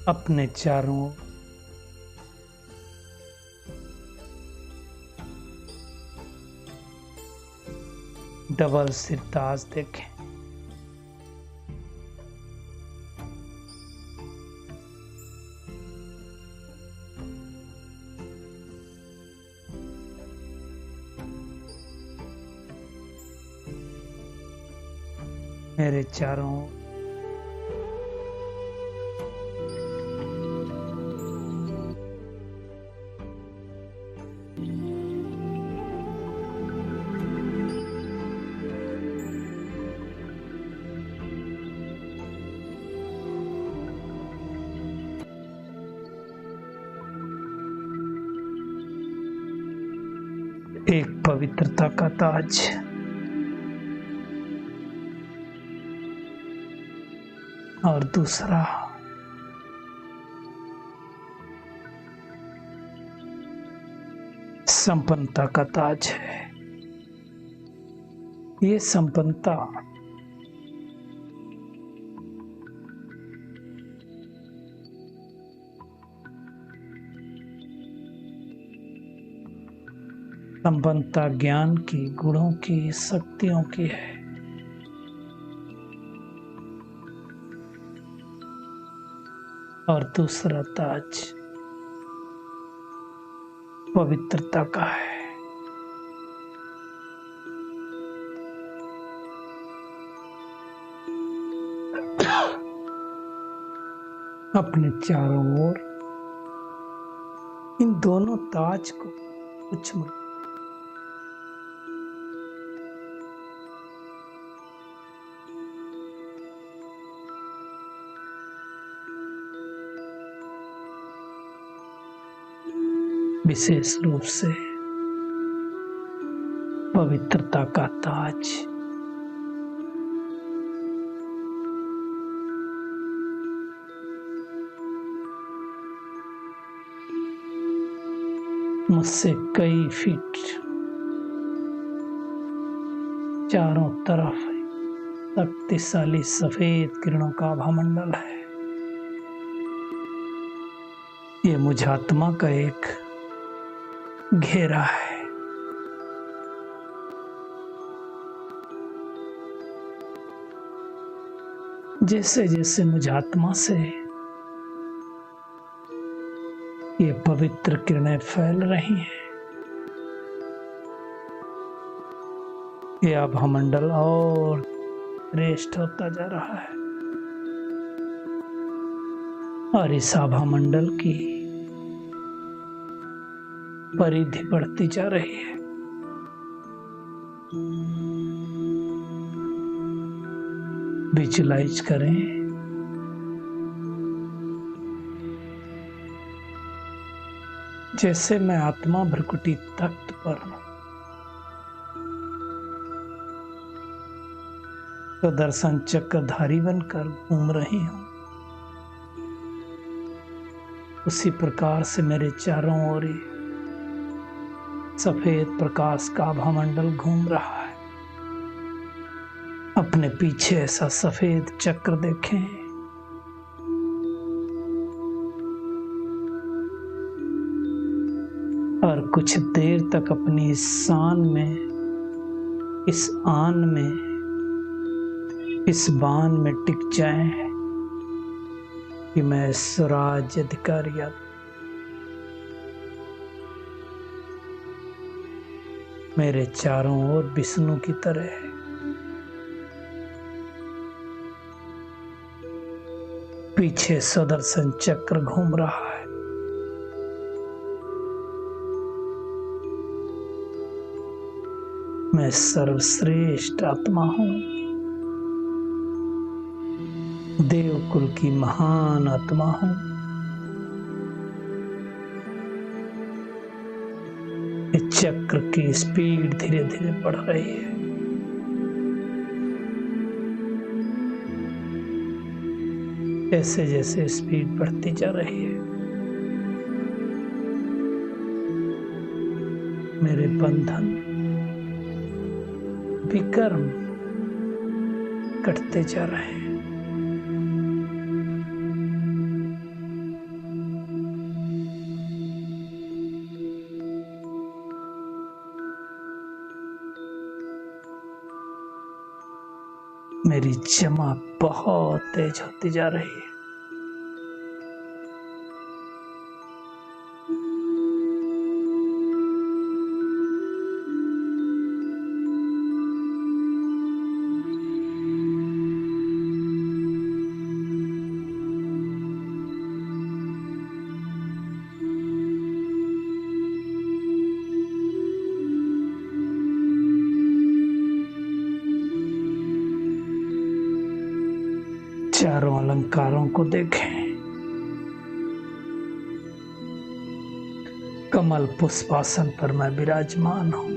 अपने चारों डबल सिरताज देखें। मेरे चारों एक पवित्रता का ताज और दूसरा संपन्नता का ताज है। ये संपन्नता संपन्नता ज्ञान की, गुणों की, शक्तियों की है। और दूसरा ताज पवित्रता का है। अपने चारों ओर इन दोनों ताज को कुछ विशेष रूप से पवित्रता का ताज मुझसे कई फीट चारों तरफ शक्तिशाली सफेद किरणों का आभामंडल है। ये मुझ आत्मा का एक घेरा है। जैसे जैसे मुझ आत्मा से ये पवित्र किरणें फैल रही हैं, ये आभामंडल और श्रेष्ठ होता जा रहा है और इस आभामंडल की परिधि बढ़ती जा रही है। विजुलाइज करें जैसे मैं आत्मा भ्रकुटी तख्त पर तो दर्शन चक्रधारी बनकर घूम रही हूं। उसी प्रकार से मेरे चारों ओर सफेद प्रकाश का आभामंडल घूम रहा है। अपने पीछे ऐसा सफेद चक्र देखें। और कुछ देर तक अपनी इस शान में, इस आन में, इस बान में टिक जाएं कि मैं स्वराज अधिकारी मेरे चारों ओर विष्णु की तरह है। पीछे सुदर्शन चक्र घूम रहा है। मैं सर्वश्रेष्ठ आत्मा हूं, देवकुल की महान आत्मा हूं। चक्र की स्पीड धीरे धीरे बढ़ रही है। जैसे जैसे स्पीड बढ़ती जा रही है, मेरे बंधन विकर्म कटते जा रहे हैं। मेरी जमा बहुत तेज होती जा रही है। चारों अलंकारों को देखें। कमल पुष्पासन पर मैं विराजमान हूं।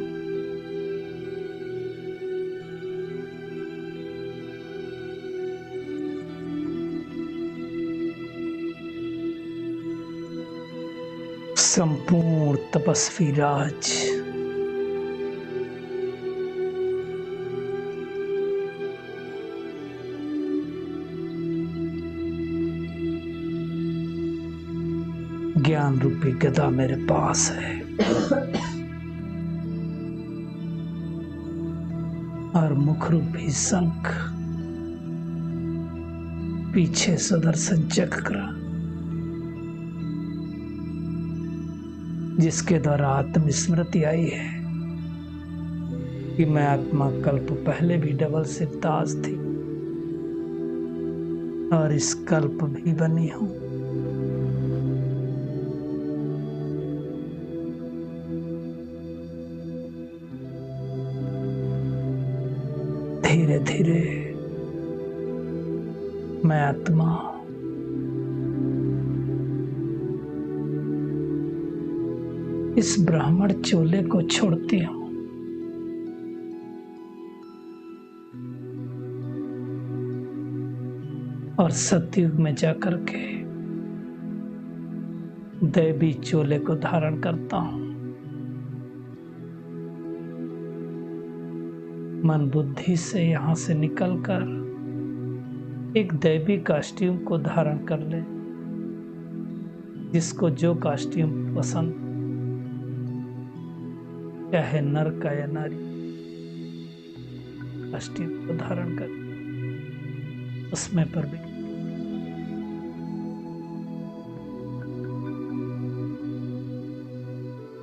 संपूर्ण तपस्वी राज ज्ञान रूपी गदा मेरे पास है और मुख रूपी शंख पीछे सुदर्शन चक्र, जिसके द्वारा आत्मस्मृति आई है कि मैं आत्मा कल्प पहले भी डबल सिरताज थी और इस कल्प भी बनी हूं। धीरे धीरे मैं आत्मा इस ब्राह्मण चोले को छोड़ती हूं और सतयुग में जाकर के दैवी चोले को धारण करता हूं। मन बुद्धि से यहां से निकलकर एक दैवी कास्ट्यूम को धारण कर ले। जिसको जो कास्ट्यूम पसंद, चाहे नर का या नारी, कास्ट्यूम को धारण कर उसमें पर भी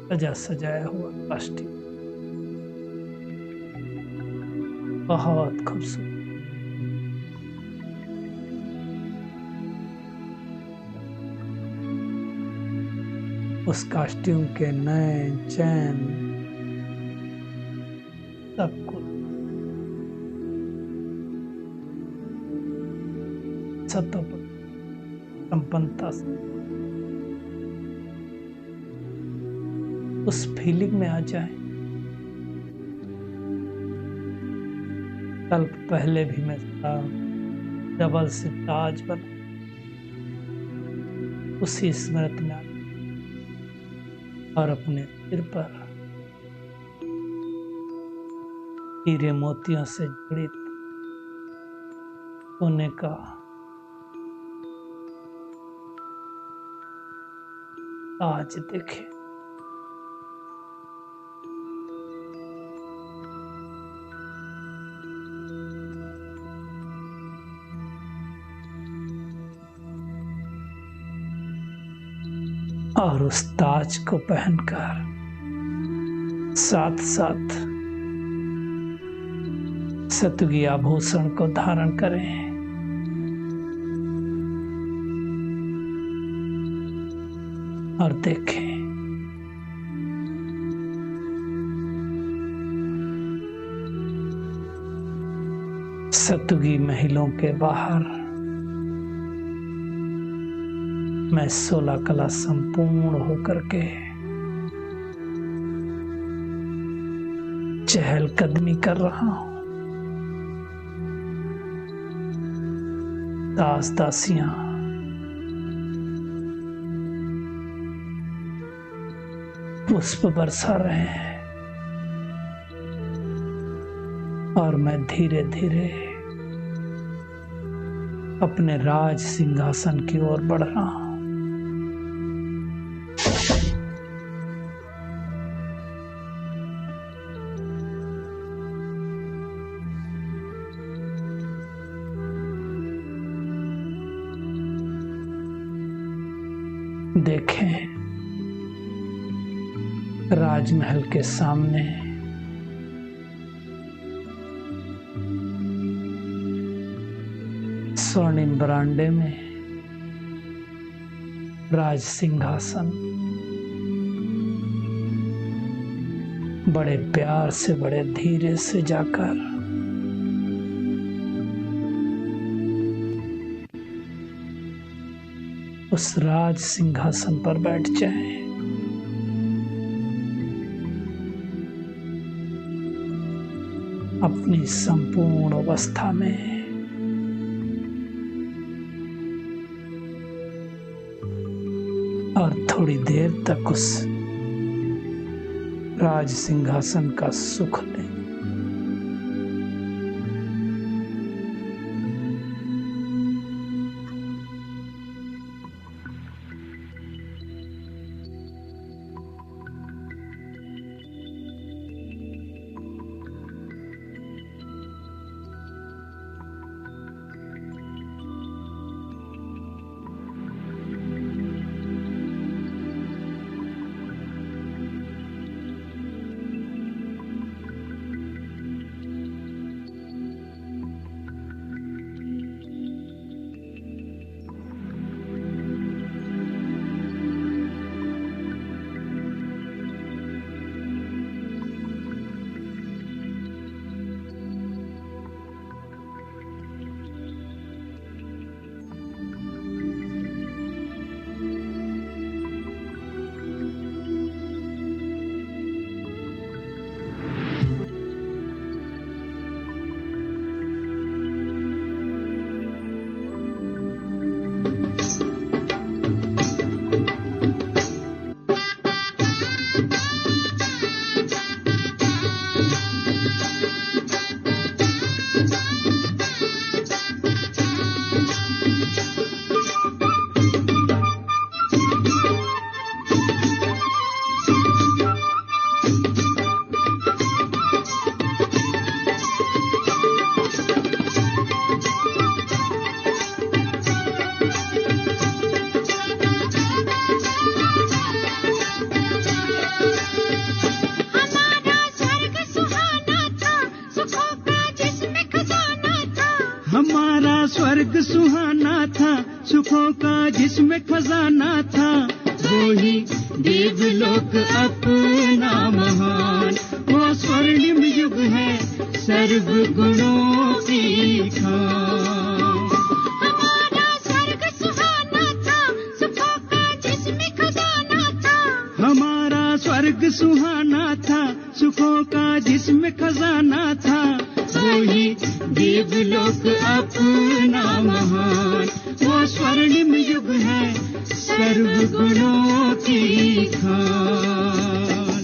सजा सजाया हुआ कास्ट्यूम बहुत खूबसूरत। उस कास्ट्यूम के नए चैन सब कुछ संपन्नता से उस फीलिंग में आ जाए। कल्प पहले भी मैं डबल सिरताज बना, उसी स्मृति में और अपने सिर पर हीरे मोतियों से जड़ित सोने का ताज देखे। और उस ताज को पहनकर साथ साथ सतयुगी आभूषण को धारण करें। और देखें सतयुगी महलों के बाहर मैं 16 कला संपूर्ण होकर के चहलकदमी कर रहा हूं। दास दासियां पुष्प बरसा रहे हैं और मैं धीरे धीरे अपने राज सिंहासन की ओर बढ़ रहा हूं। देखें राजमहल के सामने स्वर्णिम बरांडे में राज सिंहासन बड़े प्यार से, बड़े धीरे से जाकर उस राज सिंहासन पर बैठ जाएं। अपनी संपूर्ण अवस्था में और थोड़ी देर तक उस राज सिंहासन का सुख लें। स्वर्ग सुहाना था, सुखों का जिसमें खजाना था, वो ही देवलोक अपना महान। वो स्वर्णिम युग है सर्व गुणों की खान। हमारा स्वर्ग सुहाना था, सुखों का जिसमें खजाना था। हमारा स्वर्ग सुहाना था, सुखों का जिसमें खजाना था, वही देवलोक अपना महान। वो स्वर्णिम युग है सर्व गुणों की खान।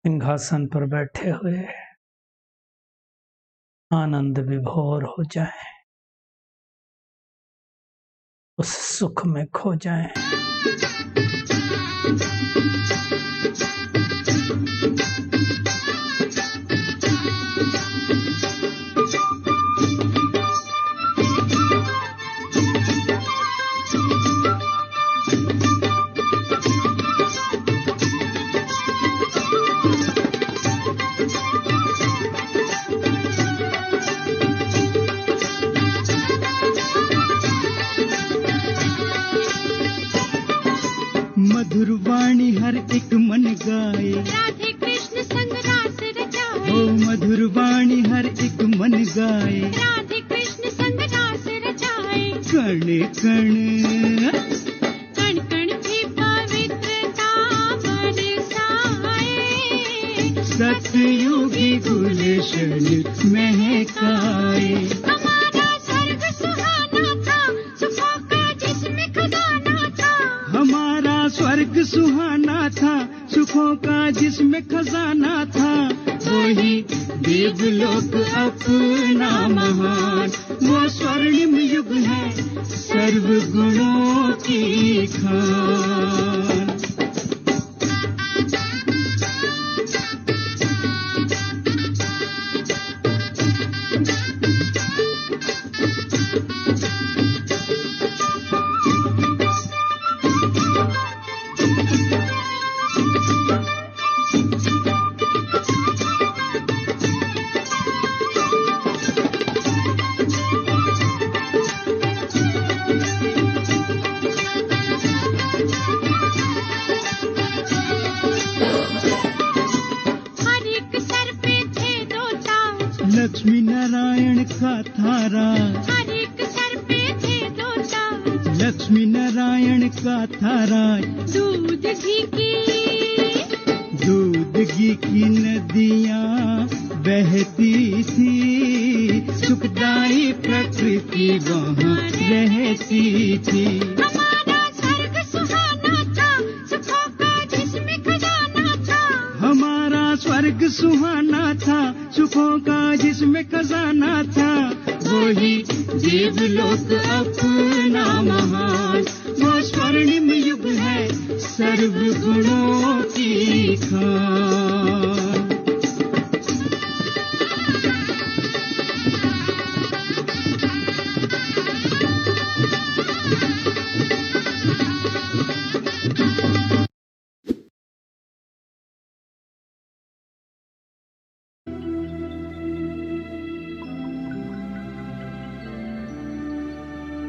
सिंहासन पर बैठे हुए आनंद विभोर हो जाए, उस सुख में खो जाए। मधुर वाणी हर एक मन गाए, राधे कृष्ण संग रास रचाए। ओ मधुर वाणी हर एक मन गाए, राधे कृष्ण संग रास रचाए। कण कण कण कण भी पवित्रता बरसाए। सतयुगी गुलशन महकाए। हमारा स्वर्ग सुहाना था, सुखों का जिसमें खजाना था। हमारा स्वर्ग सुहाना था, सुखों का जिसमें खजाना था, वही देवलोक अपना महान। वो स्वर्णिम युग है सर्व गुणों की खान। लक्ष्मी नारायण का था राज, हर एक सर पे थे दो ताज, लक्ष्मी नारायण का था राज। दूध घी की नदियाँ बहती थी, सुखदाई प्रकृति वहाँ रहती थी। हमारा स्वर्ग सुहाना था, सुखों का जिसमें खजाना था। हमारा स्वर्ग सुहाना था, सुखों का जिसमें खजाना था। वही देवलोक अपना महान, वो स्वर्णिम युग है सर्व गुणों की खान।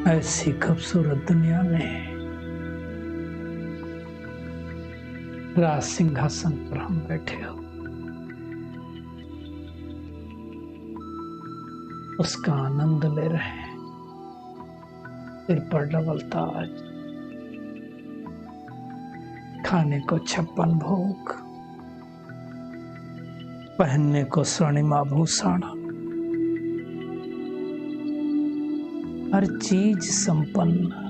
ऐसी खूबसूरत दुनिया में राज सिंहासन पर हम बैठे हो, उसका आनंद ले रहे हैं। सिर पर डबल ताज, खाने को 56 भोग, पहनने को स्वर्णिम आभूषण, हर चीज संपन्न।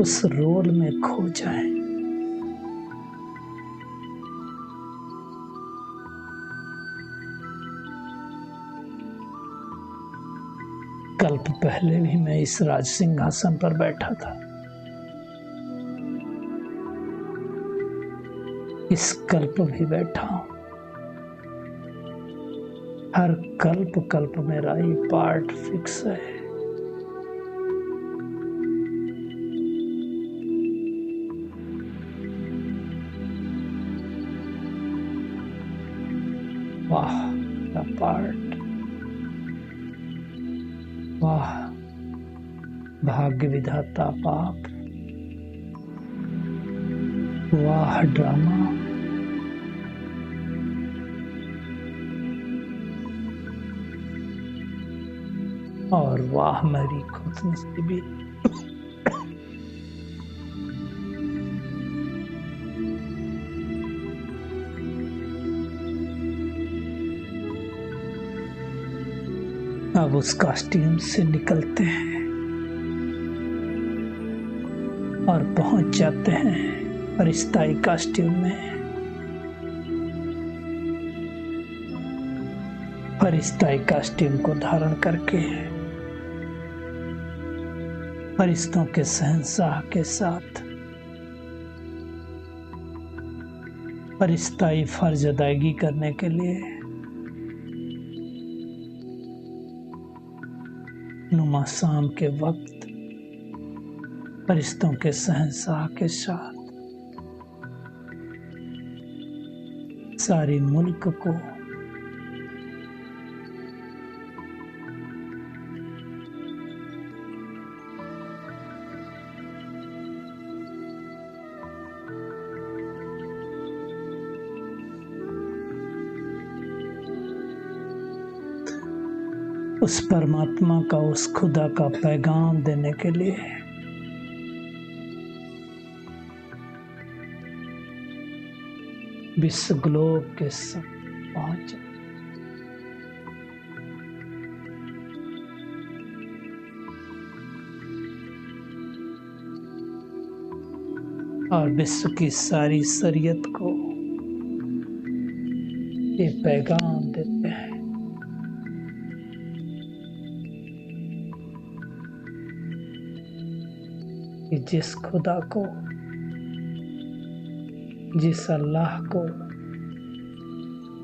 उस रोल में खो जाएं। कल्प पहले भी मैं इस राज सिंहासन पर बैठा था। इस कल्प भी बैठा हूं। हर कल्प मेरा ये पार्ट फिक्स है। वाह का पार्ट, वाह भाग्य विधाता पाप, वाह ड्रामा, और वाह मेरी खुशनसीबी। अब उस कॉस्ट्यूम से निकलते हैं और पहुंच जाते हैं परिस्ताई कॉस्ट्यूम में। परिस्ताई कॉस्ट्यूम को धारण करके फरिश्तों के शहंशाह के साथ परिस्ताई फर्ज अदायगी करने के लिए नुमा शाम के वक्त फरिश्तों के शहंशाह के साथ सारी मुल्क को उस परमात्मा का, उस खुदा का पैगाम देने के लिए विश्व ग्लोब के सब पहुंचे। और विश्व की सारी शरीयत को ये पैगाम देते हैं कि जिस खुदा को, जिस अल्लाह को,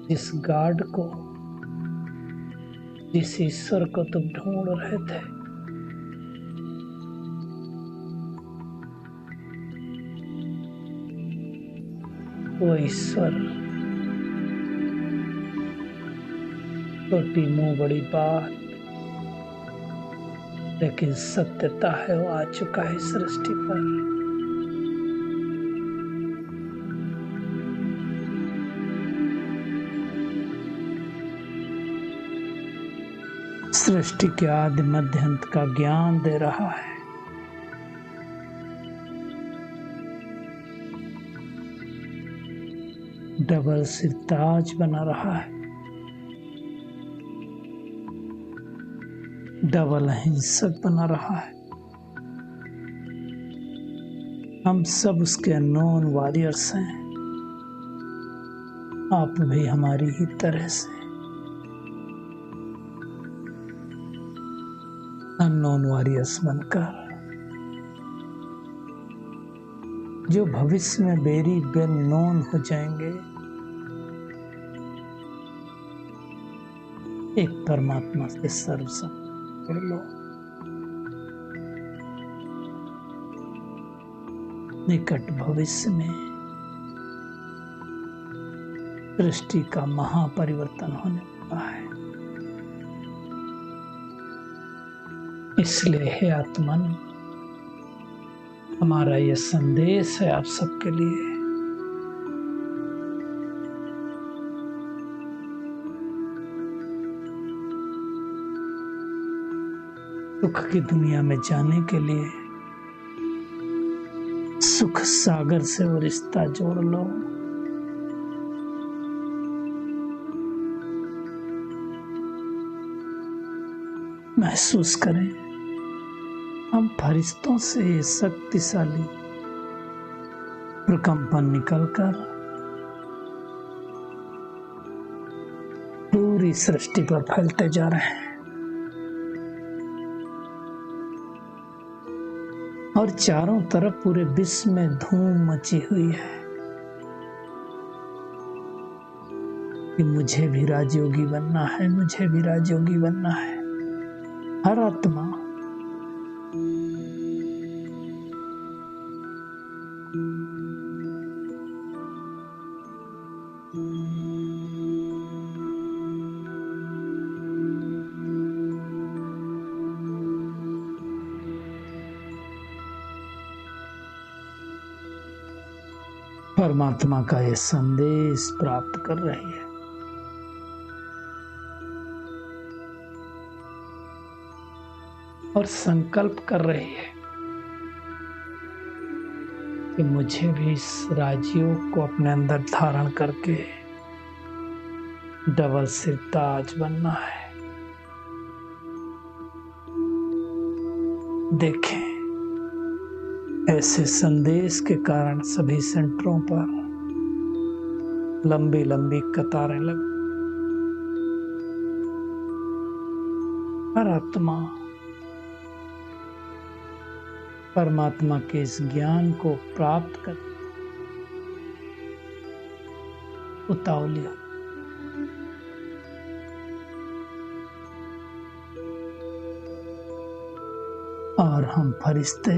जिस गॉड को, जिस ईश्वर को तुम ढूंढ रहे थे, वो ईश्वर, छोटी मुंह बड़ी बात, लेकिन सत्यता है वो आ चुका है सृष्टि पर। सृष्टि के आदि मध्य अंत का ज्ञान दे रहा है। डबल सिर ताज बना रहा है। डबल अहिंसक बना रहा है। हम सब उसके अननोन वॉरियर्स हैं। आप भी हमारी ही तरह से अननोन वॉरियर्स बनकर जो भविष्य में वेरी वेल नोन हो जाएंगे, एक परमात्मा से सर्वसम जुड़ लो। निकट भविष्य में सृष्टि का महापरिवर्तन होने वाला है। इसलिए हे आत्मन, हमारा यह संदेश है आप सबके लिए। सुख की दुनिया में जाने के लिए सुख सागर से वो रिश्ता जोड़ लो। महसूस करें हम फरिश्तों से शक्तिशाली प्रकंपन निकलकर पूरी सृष्टि पर फैलते जा रहे हैं और चारों तरफ पूरे विश्व में धूम मची हुई है कि मुझे भी राजयोगी बनना है, मुझे भी राजयोगी बनना है। हर आत्मा परमात्मा का यह संदेश प्राप्त कर रही है। और संकल्प कर रही है कि मुझे भी इस राजयोग को अपने अंदर धारण करके डबल सिर ताज बनना है। देखें, ऐसे संदेश के कारण सभी सेंटरों पर लंबी लंबी कतारें लग। हर आत्मा परमात्मा के इस ज्ञान को प्राप्त कर उतावली हो। और हम फरिश्ते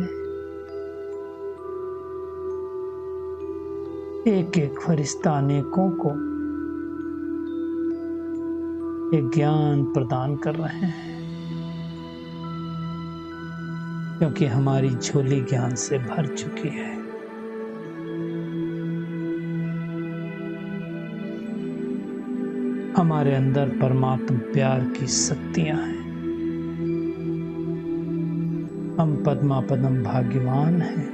एक एक फरिश्ता अनेकों को एक ज्ञान प्रदान कर रहे हैं, क्योंकि हमारी झोली ज्ञान से भर चुकी है। हमारे अंदर परमात्मा प्यार की शक्तियां हैं। हम पद्मा पदम भाग्यवान हैं।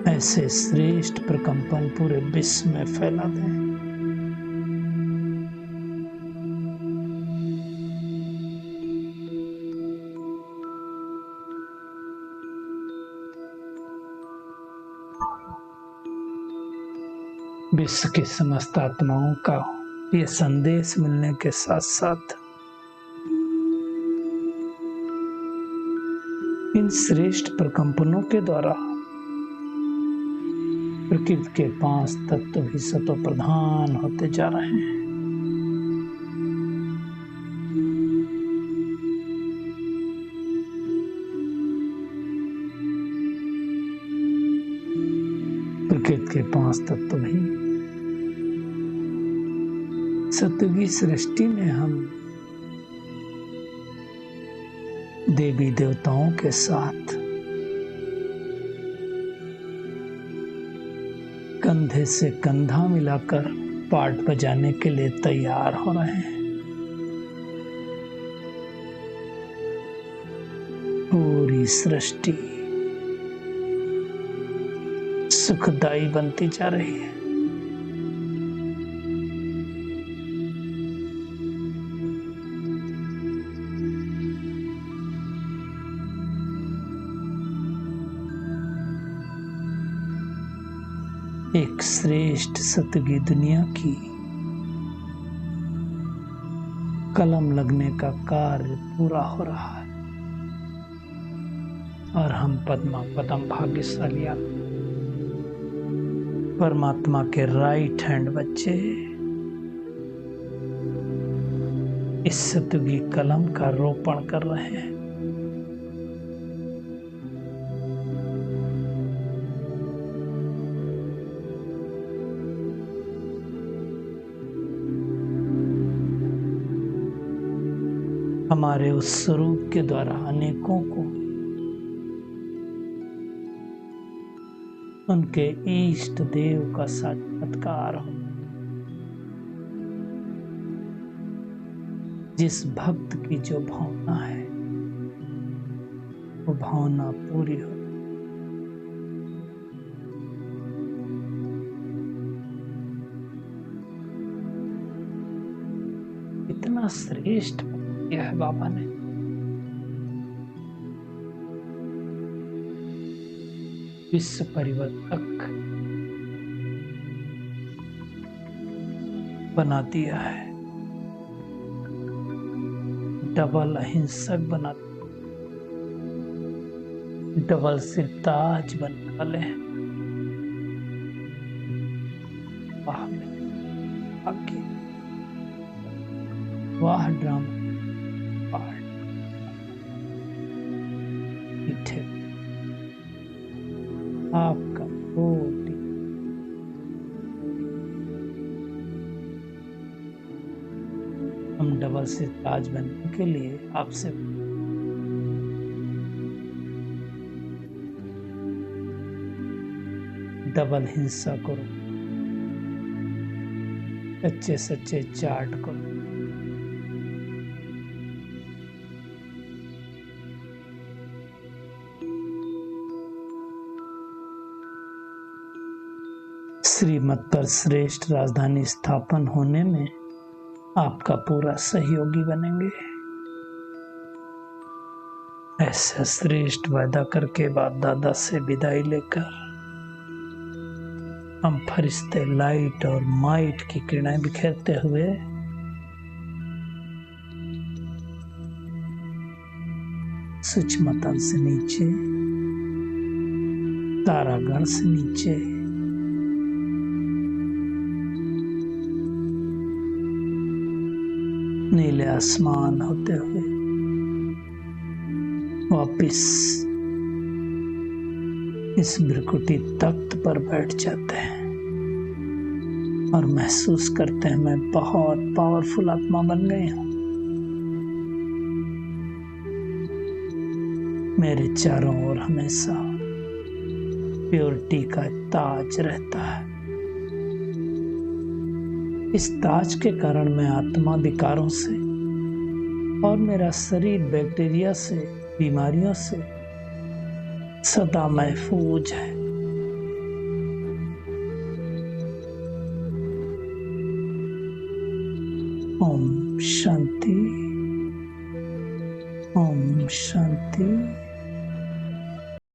ऐसे श्रेष्ठ प्रकंपन पूरे विश्व में फैला दें। विश्व की समस्त आत्माओं का ये संदेश मिलने के साथ साथ इन श्रेष्ठ प्रकंपनों के द्वारा प्रकृति के 5 तत्व भी सतो प्रधान होते जा रहे हैं। प्रकृति के 5 तत्व भी सत्युगी सृष्टि में हम देवी देवताओं के साथ कंधे से कंधा मिलाकर पार्ट बजाने के लिए तैयार हो रहे हैं। पूरी सृष्टि सुखदायी बनती जा रही है। एक श्रेष्ठ सतयुगी दुनिया की कलम लगने का कार्य पूरा हो रहा है और हम पदम भाग्यशाली परमात्मा के राइट हैंड बच्चे इस सतयुगी कलम का रोपण कर रहे हैं। हमारे उस स्वरूप के द्वारा अनेकों को उनके इष्ट देव का साक्षात्कार हो। जिस भक्त की जो भावना है वो भावना पूरी हो। इतना श्रेष्ठ किया है बाबा ने। विश्व परिवर्तक बना दिया है, डबल अहिंसक बना, डबल सिरताज बनने वाले हैं। वाह आगे वाह ड्रामा आपका कोटि हम डबल से ताज बनने के लिए आपसे डबल हिंसा करो, सच्चे सच्चे चाट करो। श्रीमत पर श्रेष्ठ राजधानी स्थापन होने में आपका पूरा सहयोगी बनेंगे। ऐसा श्रेष्ठ वादा करके बाप दादा से विदाई लेकर हम फरिश्ते लाइट और माइट की किरणें बिखेरते हुए सूक्ष्म तल से नीचे, तारागण से नीचे, नीले आसमान होते हुए वापिस इस भ्रिकुटी तख्त पर बैठ जाते हैं और महसूस करते हैं मैं बहुत पावरफुल आत्मा बन गई हूं। मेरे चारों ओर हमेशा प्योरिटी का ताज रहता है। इस ताज के कारण मैं आत्मा विकारों से और मेरा शरीर बैक्टीरिया से, बीमारियों से सदा महफूज है। ओम शांति, ओम शांति।